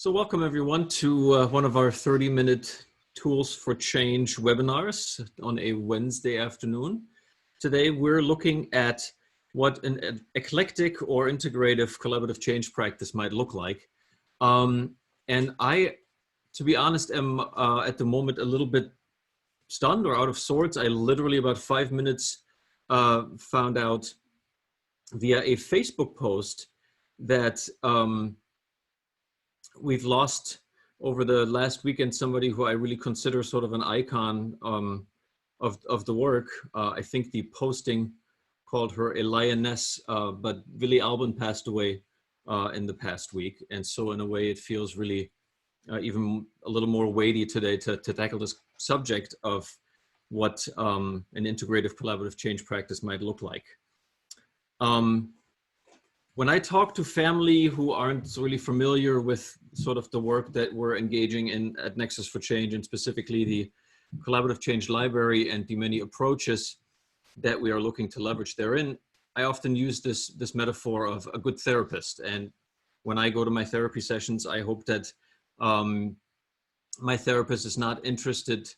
So welcome everyone to one of our 30-minute Tools for Change webinars on a Wednesday afternoon. Today we're looking at what an eclectic or integrative collaborative change practice might look like. And I, to be honest, am at the moment a little bit stunned or out of sorts. I literally about 5 minutes found out via a Facebook post that we've lost over the last weekend somebody who I really consider sort of an icon of the work. I think the posting called her a lioness, but Willie Albin passed away in the past week. And so in a way it feels really even a little more weighty today to tackle this subject of what an integrative collaborative change practice might look like. When I talk to family who aren't really familiar with sort of the work that we're engaging in at Nexus for Change, and specifically the Collaborative Change Library and the many approaches that we are looking to leverage therein, I often use this metaphor of a good therapist. And when I go to my therapy sessions, I hope that my therapist is not interested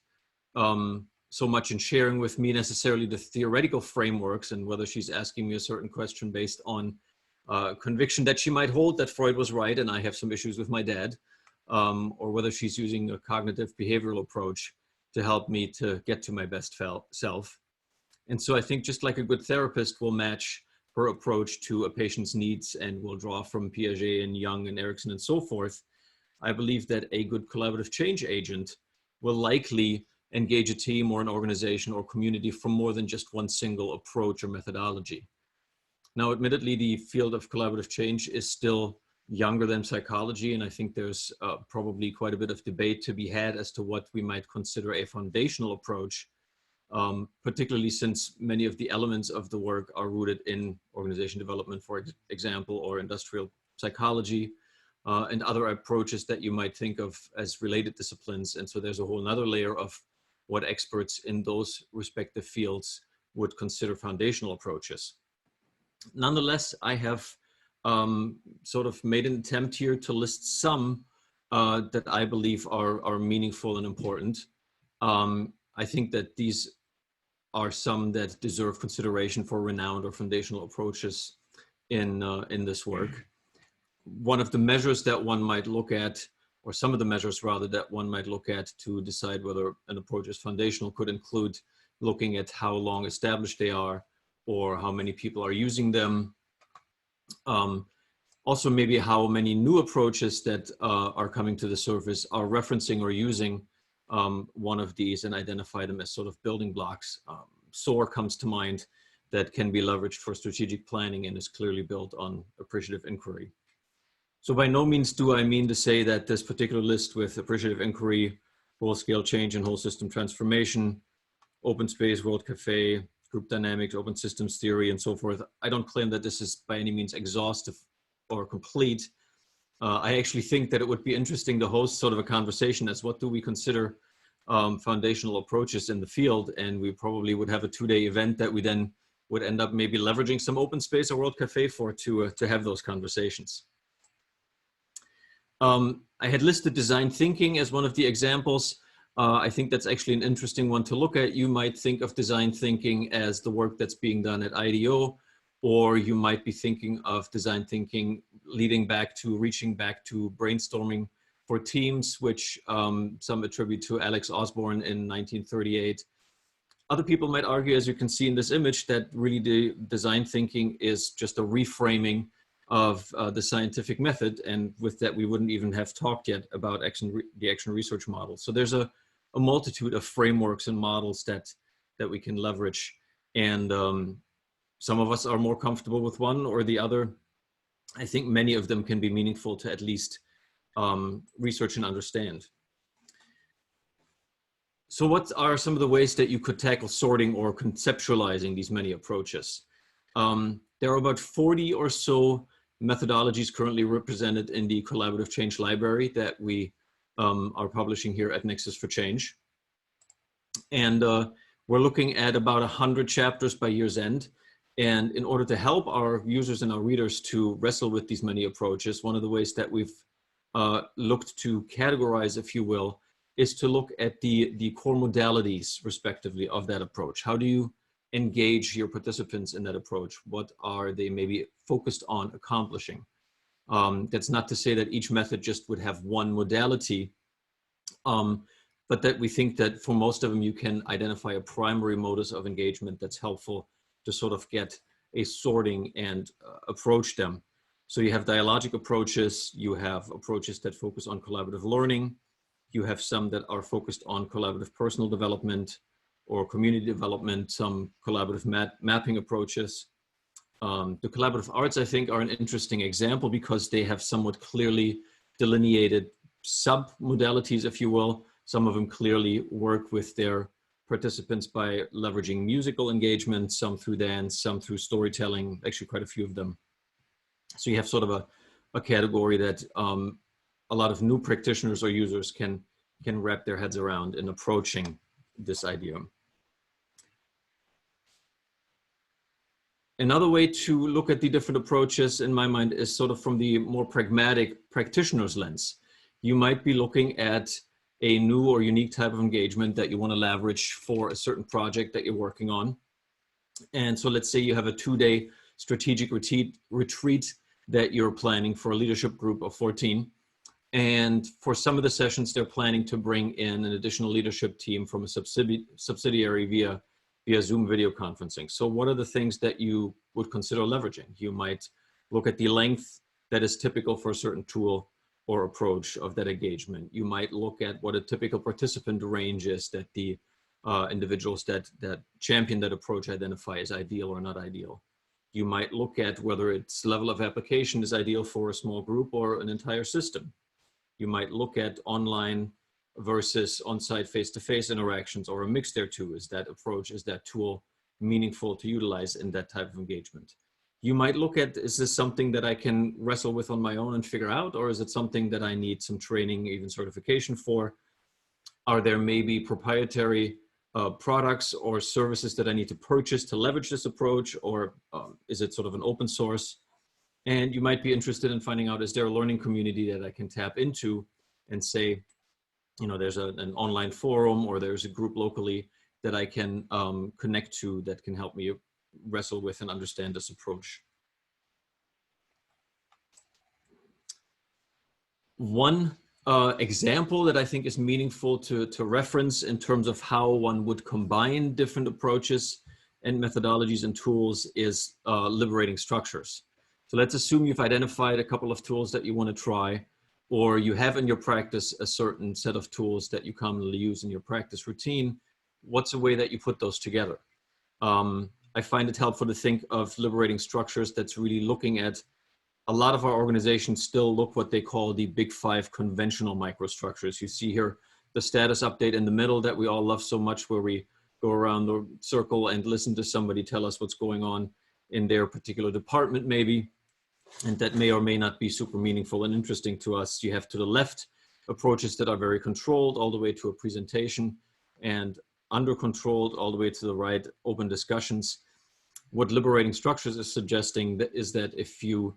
so much in sharing with me necessarily the theoretical frameworks and whether she's asking me a certain question based on conviction that she might hold that Freud was right and I have some issues with my dad, or whether she's using a cognitive behavioral approach to help me to get to my best self. And so I think just like a good therapist will match her approach to a patient's needs and will draw from Piaget and Jung and Erickson and so forth, I believe that a good collaborative change agent will likely engage a team or an organization or community from more than just one single approach or methodology. Now, admittedly, the field of collaborative change is still younger than psychology, and I think there's probably quite a bit of debate to be had as to what we might consider a foundational approach, particularly since many of the elements of the work are rooted in organization development, for example, or industrial psychology, and other approaches that you might think of as related disciplines. And so there's a whole other layer of what experts in those respective fields would consider foundational approaches. Nonetheless, I have sort of made an attempt here to list some that I believe are meaningful and important. I think that these are some that deserve consideration for renowned or foundational approaches in this work. One of the measures that one might look at, or some of the measures rather that one might look at to decide whether an approach is foundational, could include looking at how long established they are, or how many people are using them. Also maybe how many new approaches that are coming to the surface are referencing or using one of these and identify them as sort of building blocks. SOAR comes to mind, that can be leveraged for strategic planning and is clearly built on appreciative inquiry. So by no means do I mean to say that this particular list with appreciative inquiry, whole scale change and whole system transformation, open space, World Cafe, group dynamics, open systems theory, and so forth. I don't claim that this is by any means exhaustive or complete. I actually think that it would be interesting to host sort of a conversation as what do we consider foundational approaches in the field, and we probably would have a 2-day event that we then would end up maybe leveraging some open space or World Cafe for to have those conversations. I had listed design thinking as one of the examples. I think that's actually an interesting one to look at. You might think of design thinking as the work that's being done at IDEO, or you might be thinking of design thinking leading back to, reaching back to brainstorming for teams, which some attribute to Alex Osborne in 1938. Other people might argue, as you can see in this image, that really the design thinking is just a reframing of the scientific method, and with that we wouldn't even have talked yet about the action research model. So there's a multitude of frameworks and models that we can leverage, and some of us are more comfortable with one or the other. I think many of them can be meaningful to at least research and understand. So what are some of the ways that you could tackle sorting or conceptualizing these many approaches? There are about 40 or so methodologies currently represented in the Collaborative Change Library that we are publishing here at Nexus for Change. And we're looking at about 100 chapters by year's end. And in order to help our users and our readers to wrestle with these many approaches, one of the ways that we've looked to categorize, if you will, is to look at the core modalities, respectively, of that approach. How do you engage your participants in that approach? What are they maybe focused on accomplishing? That's not to say that each method just would have one modality, but that we think that for most of them, you can identify a primary modus of engagement that's helpful to sort of get a sorting and approach them. So you have dialogic approaches, you have approaches that focus on collaborative learning, you have some that are focused on collaborative personal development or community development, some collaborative mapping approaches. The collaborative arts, I think, are an interesting example because they have somewhat clearly delineated sub-modalities, if you will. Some of them clearly work with their participants by leveraging musical engagement, some through dance, some through storytelling, actually quite a few of them. So you have sort of a category that a lot of new practitioners or users can wrap their heads around in approaching this idea. Another way to look at the different approaches, in my mind, is sort of from the more pragmatic practitioner's lens. You might be looking at a new or unique type of engagement that you want to leverage for a certain project that you're working on. And so let's say you have a 2-day strategic retreat that you're planning for a leadership group of 14. And for some of the sessions, they're planning to bring in an additional leadership team from a subsidiary via Zoom video conferencing. So what are the things that you would consider leveraging? You might look at the length that is typical for a certain tool or approach of that engagement. You might look at what a typical participant range is that the individuals that champion that approach identify as ideal or not ideal. You might look at whether its level of application is ideal for a small group or an entire system. You might look at online versus on-site face-to-face interactions or a mix thereto. Is that approach, is that tool meaningful to utilize in that type of engagement? You might look at, is this something that I can wrestle with on my own and figure out, or is it something that I need some training, even certification for? Are there maybe proprietary products or services that I need to purchase to leverage this approach, or is it sort of an open source? And you might be interested in finding out, is there a learning community that I can tap into and say, you know, there's an online forum or there's a group locally that I can connect to that can help me wrestle with and understand this approach. One example that I think is meaningful to reference in terms of how one would combine different approaches and methodologies and tools is liberating structures. So let's assume you've identified a couple of tools that you want to try, or you have in your practice a certain set of tools that you commonly use in your practice routine. What's a way that you put those together? I find it helpful to think of liberating structures that's really looking at, a lot of our organizations still look what they call the big 5 conventional microstructures. You see here the status update in the middle that we all love so much, where we go around the circle and listen to somebody tell us what's going on in their particular department maybe. And that may or may not be super meaningful and interesting to us. You have to the left approaches that are very controlled all the way to a presentation, and under controlled all the way to the right, open discussions. What liberating structures is suggesting is that if you,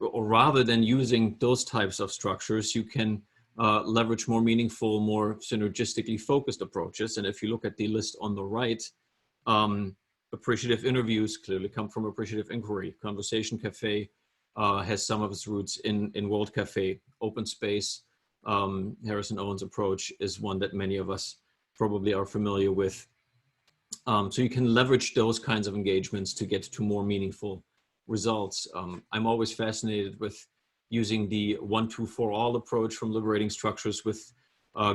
or rather than using those types of structures, you can leverage more meaningful, more synergistically focused approaches. And if you look at the list on the right, appreciative interviews clearly come from appreciative inquiry. Conversation Cafe has some of its roots in World Cafe. Open space, Harrison Owen's approach is one that many of us probably are familiar with. So you can leverage those kinds of engagements to get to more meaningful results. I'm always fascinated with using the 1-2-4-all approach from liberating structures with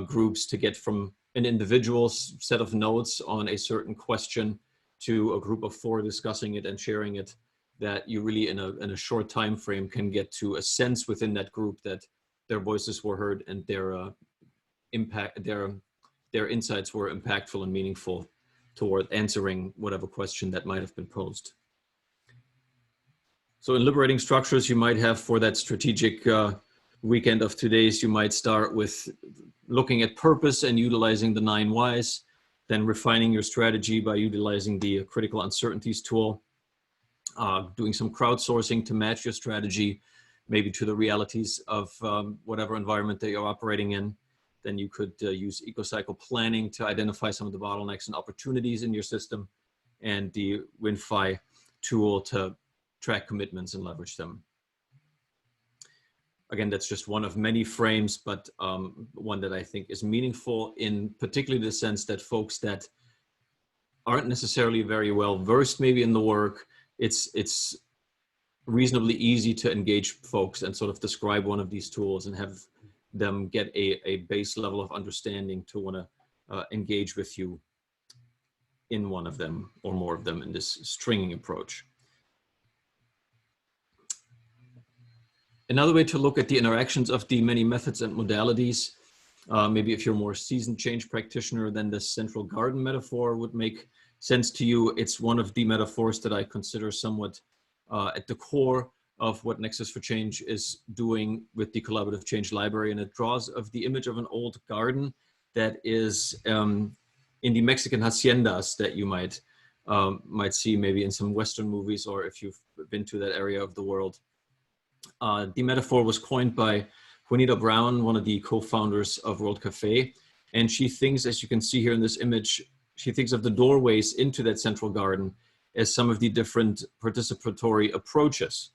groups to get from an individual's set of notes on a certain question to a group of 4 discussing it and sharing it, that you really in a short time frame can get to a sense within that group that their voices were heard and their insights were impactful and meaningful toward answering whatever question that might have been posed. So in liberating structures, you might have, for that strategic weekend of 2 days, you might start with looking at purpose and utilizing the 9 whys, then refining your strategy by utilizing the critical uncertainties tool, doing some crowdsourcing to match your strategy, maybe to the realities of whatever environment that you're operating in. Then you could use EcoCycle Planning to identify some of the bottlenecks and opportunities in your system, and the WinFi tool to track commitments and leverage them. Again, that's just one of many frames, but one that I think is meaningful in particularly the sense that folks that aren't necessarily very well versed maybe in the work, it's reasonably easy to engage folks and sort of describe one of these tools and have them get a base level of understanding to want to engage with you in one of them or more of them in this stringing approach. Another way to look at the interactions of the many methods and modalities, maybe if you're a more seasoned change practitioner, then the central garden metaphor would make sense to you. It's one of the metaphors that I consider somewhat at the core of what Nexus for Change is doing with the collaborative change library, and it draws of the image of an old garden that is in the Mexican haciendas that you might see maybe in some Western movies, or if you've been to that area of the world. The metaphor was coined by Juanita Brown, one of the co-founders of World Cafe, and she thinks, as you can see here in this image, she thinks of the doorways into that central garden as some of the different participatory approaches.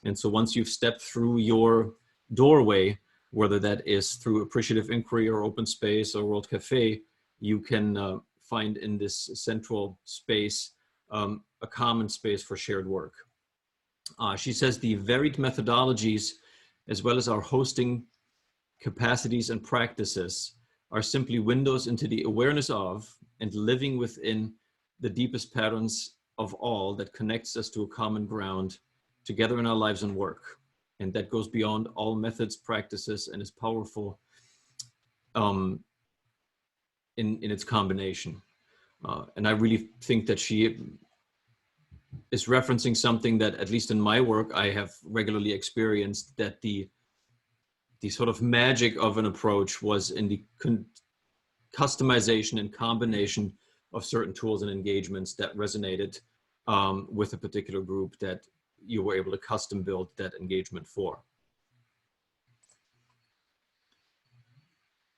And so once you've stepped through your doorway, whether that is through appreciative inquiry or open space or World Cafe, you can find in this central space a common space for shared work. She says the varied methodologies, as well as our hosting capacities and practices, are simply windows into the awareness of and living within the deepest patterns of all that connects us to a common ground together in our lives and work. And that goes beyond all methods, practices, and is powerful in its combination. And I really think that she is referencing something that, at least in my work, I have regularly experienced, that the sort of magic of an approach was in the customization and combination of certain tools and engagements that resonated with a particular group that you were able to custom build that engagement for.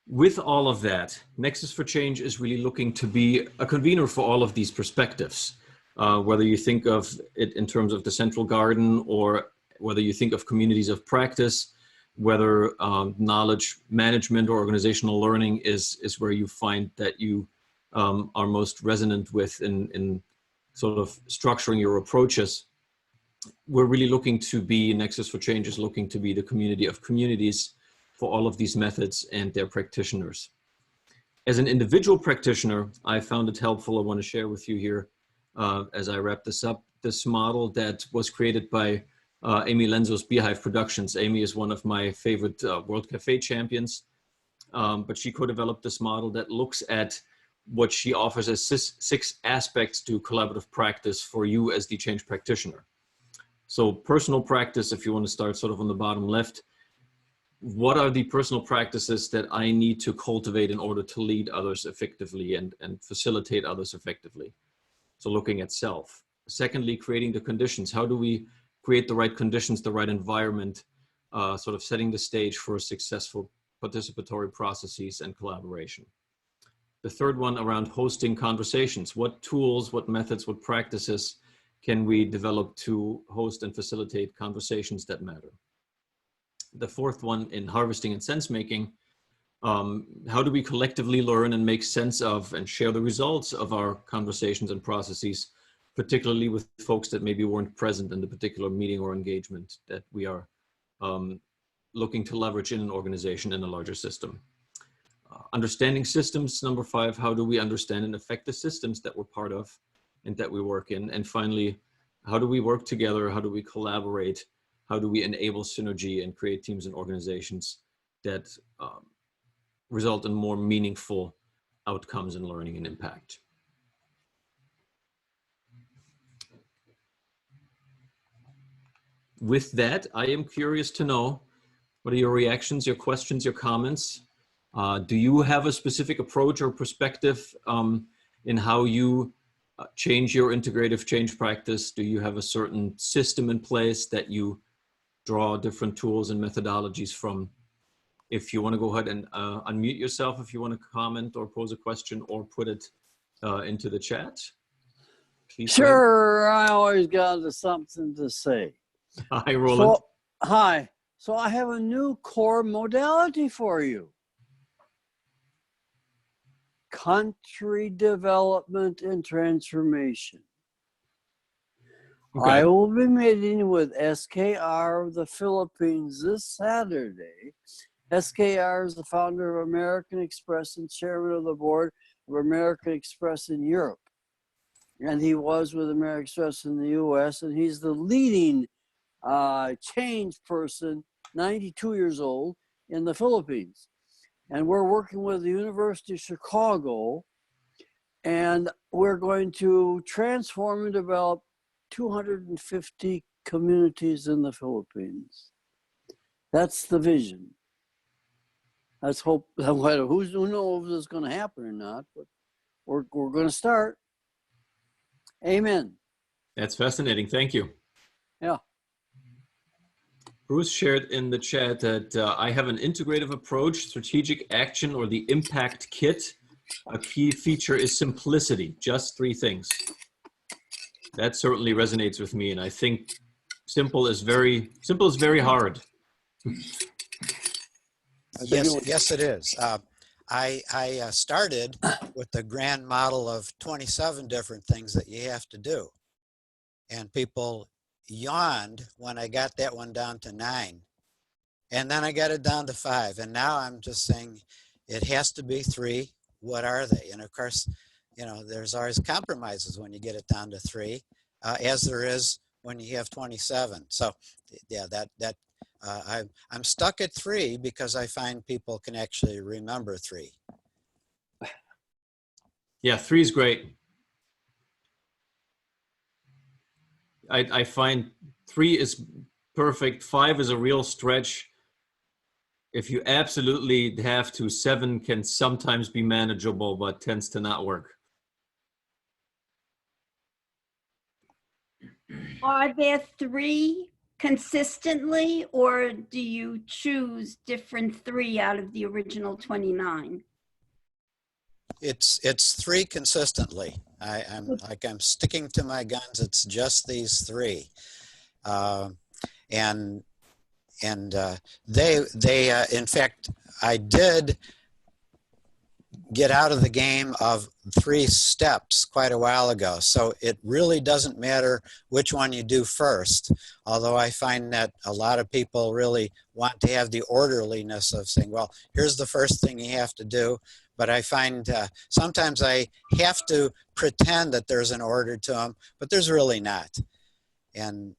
With all of that, Nexus for Change is really looking to be a convener for all of these perspectives. Whether you think of it in terms of the central garden, or whether you think of communities of practice, whether knowledge management or organizational learning is where you find that you are most resonant with in sort of structuring your approaches. We're really looking to be, Nexus for Change is looking to be the community of communities for all of these methods and their practitioners. As an individual practitioner, I found it helpful, I want to share with you here as I wrap this up, this model that was created by Amy Lenzo's Beehive Productions. Amy is one of my favorite World Cafe champions, but she co-developed this model that looks at what she offers as six aspects to collaborative practice for you as the change practitioner. So personal practice, if you want to start sort of on the bottom left, what are the personal practices that I need to cultivate in order to lead others effectively and facilitate others effectively? So looking at self. Secondly, creating the conditions. How do we create the right conditions, the right environment, sort of setting the stage for successful participatory processes and collaboration? The third one around hosting conversations. What tools, what methods, what practices can we develop to host and facilitate conversations that matter? The fourth one, in harvesting and sense making, how do we collectively learn and make sense of and share the results of our conversations and processes, particularly with folks that maybe weren't present in the particular meeting or engagement that we are looking to leverage in an organization in a larger system? Understanding systems, number 5, how do we understand and affect the systems that we're part of and that we work in? And finally, how do we work together? How do we collaborate? How do we enable synergy and create teams and organizations that result in more meaningful outcomes in learning and impact? With that, I am curious to know, what are your reactions, your questions, your comments? Do you have a specific approach or perspective in how you change your integrative change practice? Do you have a certain system in place that you draw different tools and methodologies from. If you want to go ahead and unmute yourself, if you want to comment or pose a question or put it into the chat, please. Sure, I always got something to say. Hi, Roland. So, hi. So I have a new core modality for you. Country development and transformation. Okay. I will be meeting with SKR of the Philippines this Saturday. SKR is the founder of American Express and chairman of the board of American Express in Europe. And he was with American Express in the US, and he's the leading change person, 92 years old, in the Philippines. And we're working with the University of Chicago, and we're going to transform and develop 250 communities in the Philippines. That's the vision. Let's hope, who knows if it's going to happen or not, but we're going to start. Amen. That's fascinating. Thank you. Yeah. Bruce shared in the chat that I have an integrative approach, strategic action, or the impact kit. A key feature is simplicity, just 3 things. That certainly resonates with me, and I think simple is very hard. Yes, it is. I started with the grand model of 27 different things that you have to do. And people yawned when I got that one down to 9. And then I got it down to 5. And now I'm just saying it has to be 3. What are they? And of course, you know, there's always compromises when you get it down to 3, as there is when you have 27. So yeah, I'm stuck at 3 because I find people can actually remember 3. Yeah, 3 is great. I find 3 is perfect. 5 is a real stretch. If you absolutely have to, 7 can sometimes be manageable, but tends to not work. Are there 3 consistently, or do you choose different 3 out of the original 29? It's 3 consistently. I'm sticking to my guns. It's just these 3, and they in fact, I did get out of the game of 3 steps quite a while ago. So it really doesn't matter which one you do first, although I find that a lot of people really want to have the orderliness of saying, well, here's the first thing you have to do. But I find sometimes I have to pretend that there's an order to them, but there's really not. And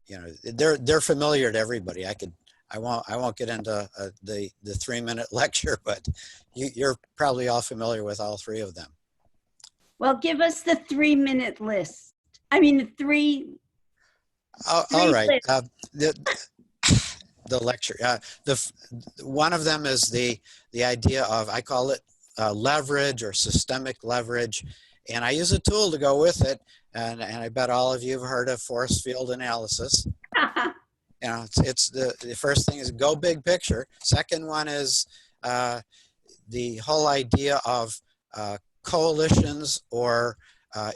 you know, they're familiar to everybody. I won't get into the 3-minute lecture, but you're probably all familiar with all 3 of them. Well, give us the 3-minute list. I mean, the 3. All right. The lecture. One of them is the idea of, I call it leverage or systemic leverage, and I use a tool to go with it. And I bet all of you have heard of force field analysis. You know, it's the first thing is go big picture. Second one is the whole idea of coalitions or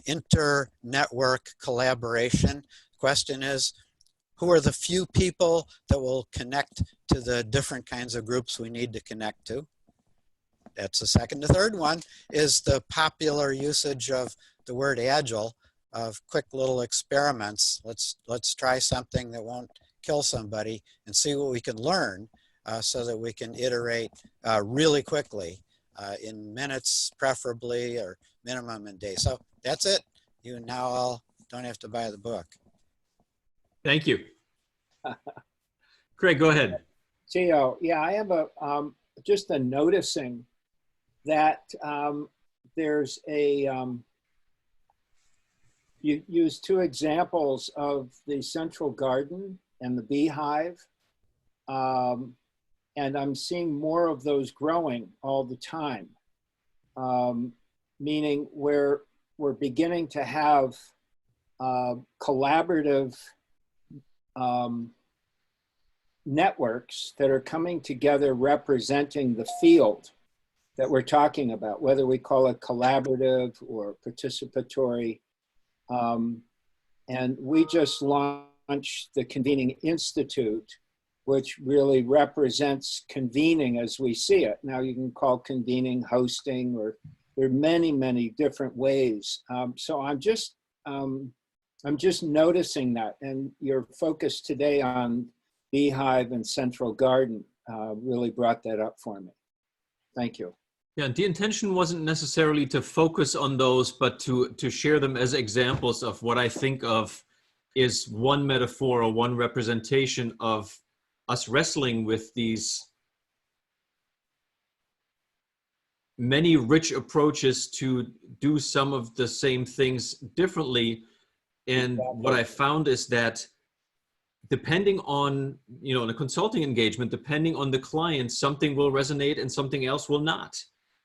inter-network collaboration. Question is, who are the few people that will connect to the different kinds of groups we need to connect to? That's the second. The third one is the popular usage of the word agile, of quick little experiments. Let's try something that won't kill somebody and see what we can learn so that we can iterate really quickly in minutes preferably, or minimum in days. So that's it. You now all don't have to buy the book. Thank you. Craig, go ahead. Gio, yeah, I have just a noticing that there's a, you use 2 examples of the central garden and the beehive. And I'm seeing more of those growing all the time, meaning we're beginning to have collaborative networks that are coming together representing the field that we're talking about, whether we call it collaborative or participatory. And we just launched the Convening Institute, which really represents convening as we see it. Now you can call convening hosting, or there are many, many different ways. So I'm just noticing that, and your focus today on Beehive and Central Garden really brought that up for me. Thank you. Yeah, the intention wasn't necessarily to focus on those, but to share them as examples of what I think of is one metaphor or one representation of us wrestling with these many rich approaches to do some of the same things differently. And what I found is that depending on, in a consulting engagement, depending on the client, something will resonate and something else will not.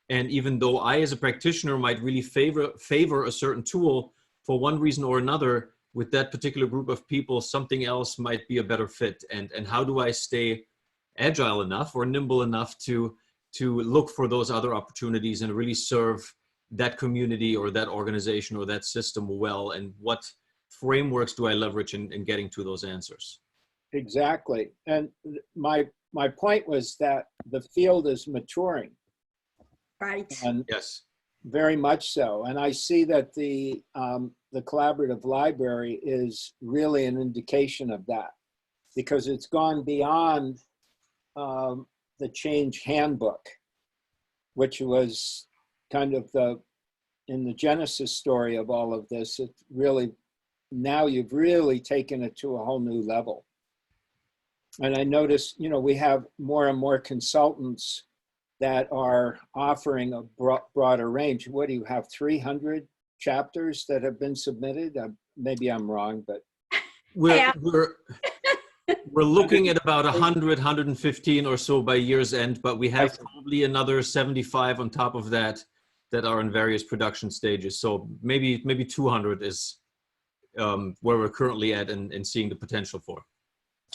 And even though I, as a practitioner, might really favor a certain tool for one reason or another, with that particular group of people, something else might be a better fit. And how do I stay agile enough or nimble enough to look for those other opportunities and really serve that community or that organization or that system well? And what frameworks do I leverage in getting to those answers? Exactly. And my point was that the field is maturing. Right. And yes, very much so. And I see that the collaborative library is really an indication of that, because it's gone beyond the change handbook, which was kind of in the genesis story of all of this. It really, now you've really taken it to a whole new level. And I notice, we have more and more consultants that are offering a broader range. What do you have, 300 chapters that have been submitted? Maybe I'm wrong, but. We're looking at about 100, 115 or so by year's end, but we have probably another 75 on top of that are in various production stages. So maybe 200 is where we're currently at and seeing the potential for.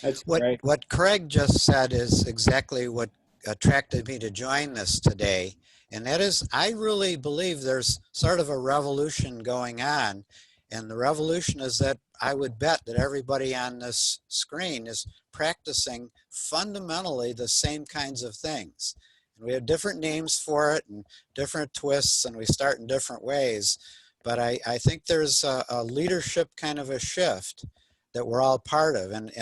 That's great. What Craig just said is exactly what attracted me to join this today. And that is, I really believe there's sort of a revolution going on. And the revolution is that I would bet that everybody on this screen is practicing fundamentally the same kinds of things. And we have different names for it and different twists, and we start in different ways. But I think there's a leadership kind of a shift that we're all part of. And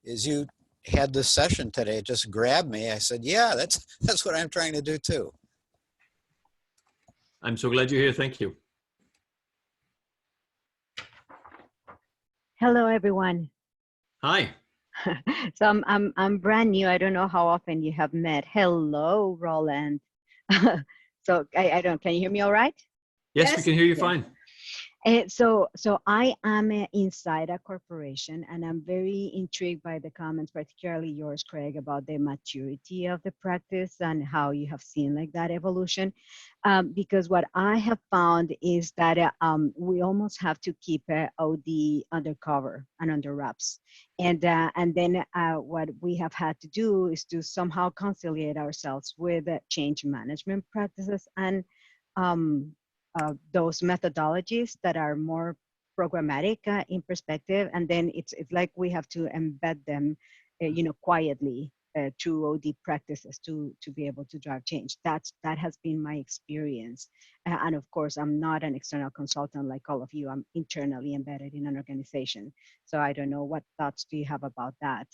as you had this session today, it just grabbed me. I said, yeah, that's what I'm trying to do too. I'm so glad you're here. Thank you. Hello, everyone. Hi. So I'm brand new. I don't know how often you have met. Hello, Roland. So can you hear me all right? Yes, we can hear you fine. So I am inside a corporation, and I'm very intrigued by the comments, particularly yours, Craig, about the maturity of the practice and how you have seen like that evolution. Because what I have found is that we almost have to keep OD undercover and under wraps. And then what we have had to do is to somehow conciliate ourselves with change management practices and those methodologies that are more programmatic in perspective, and then it's like we have to embed them, quietly through OD practices to be able to drive change. That has been my experience, and of course, I'm not an external consultant like all of you. I'm internally embedded in an organization, so I don't know what thoughts do you have about that.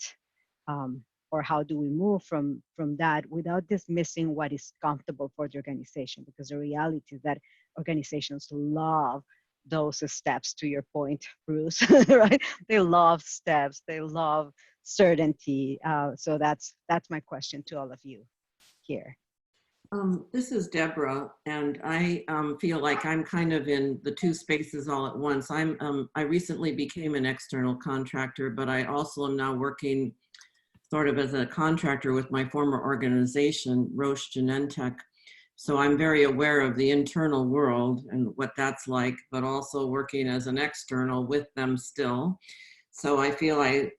Or how do we move from that without dismissing what is comfortable for the organization? Because the reality is that organizations love those steps, to your point, Bruce, right? They love steps, they love certainty. So that's my question to all of you here. This is Debra, and I feel like I'm kind of in the two spaces all at once. I recently became an external contractor, but I also am now working sort of as a contractor with my former organization, Roche Genentech. So I'm very aware of the internal world and what that's like, but also working as an external with them still. So I feel I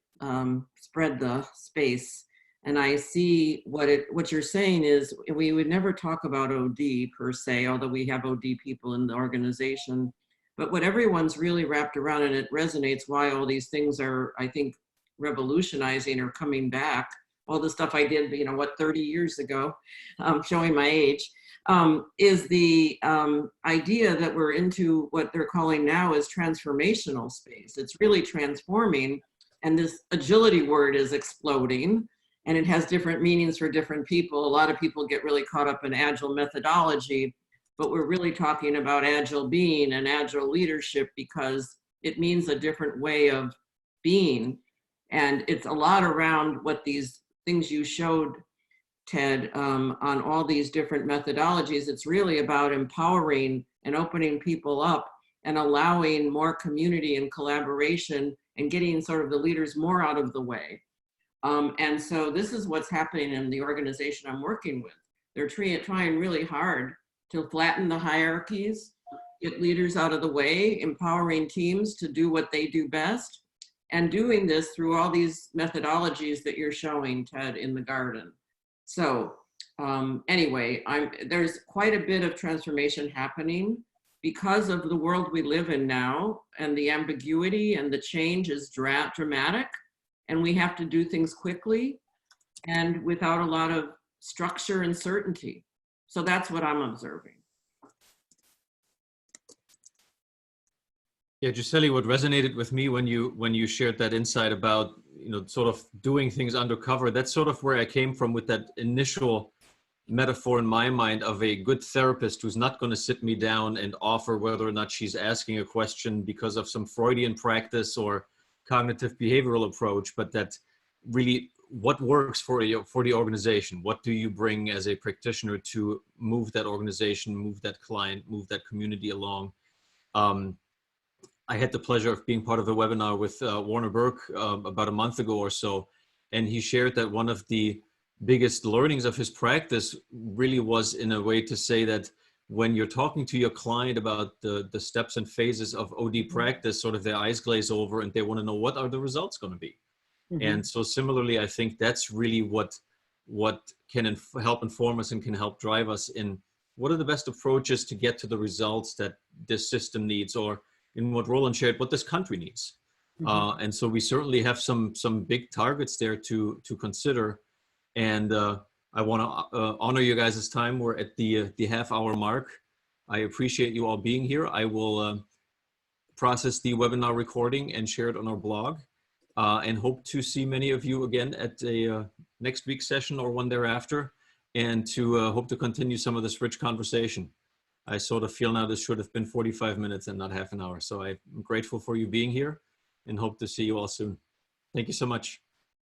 spread the space. And I see what you're saying is we would never talk about OD per se, although we have OD people in the organization. But what everyone's really wrapped around, and it resonates why all these things are, I think, revolutionizing or coming back. All the stuff I did, 30 years ago, showing my age, is the idea that we're into what they're calling now is transformational space. It's really transforming, and this agility word is exploding, and it has different meanings for different people. A lot of people get really caught up in agile methodology, but we're really talking about agile being and agile leadership because it means a different way of being. And it's a lot around what these things you showed, Ted, on all these different methodologies. It's really about empowering and opening people up and allowing more community and collaboration and getting sort of the leaders more out of the way. And so this is what's happening in the organization I'm working with. They're trying really hard to flatten the hierarchies, get leaders out of the way, empowering teams to do what they do best, and doing this through all these methodologies that you're showing, Ted, in the garden. So anyway, there's quite a bit of transformation happening because of the world we live in now, and the ambiguity and the change is dramatic, and we have to do things quickly and without a lot of structure and certainty. So that's what I'm observing. Yeah, Gisele, what resonated with me when you shared that insight about, sort of doing things undercover, that's sort of where I came from with that initial metaphor in my mind of a good therapist who's not going to sit me down and offer whether or not she's asking a question because of some Freudian practice or cognitive behavioral approach, but that really what works for the organization. What do you bring as a practitioner to move that organization, move that client, move that community along? I had the pleasure of being part of a webinar with Warner Burke about a month ago or so, and he shared that one of the biggest learnings of his practice really was in a way to say that when you're talking to your client about the steps and phases of OD practice, sort of their eyes glaze over and they want to know what are the results going to be. Mm-hmm. And so similarly, I think that's really what can help inform us and can help drive us in what are the best approaches to get to the results that this system needs, or in what Roland shared, what this country needs. Mm-hmm. And so we certainly have some big targets there to consider. And I want to honor you guys' time. We're at the half-hour mark. I appreciate you all being here. I will process the webinar recording and share it on our blog, and hope to see many of you again at a next week's session or one thereafter, and to hope to continue some of this rich conversation. I sort of feel now this should have been 45 minutes and not half an hour. So I'm grateful for you being here and hope to see you all soon. Thank you so much.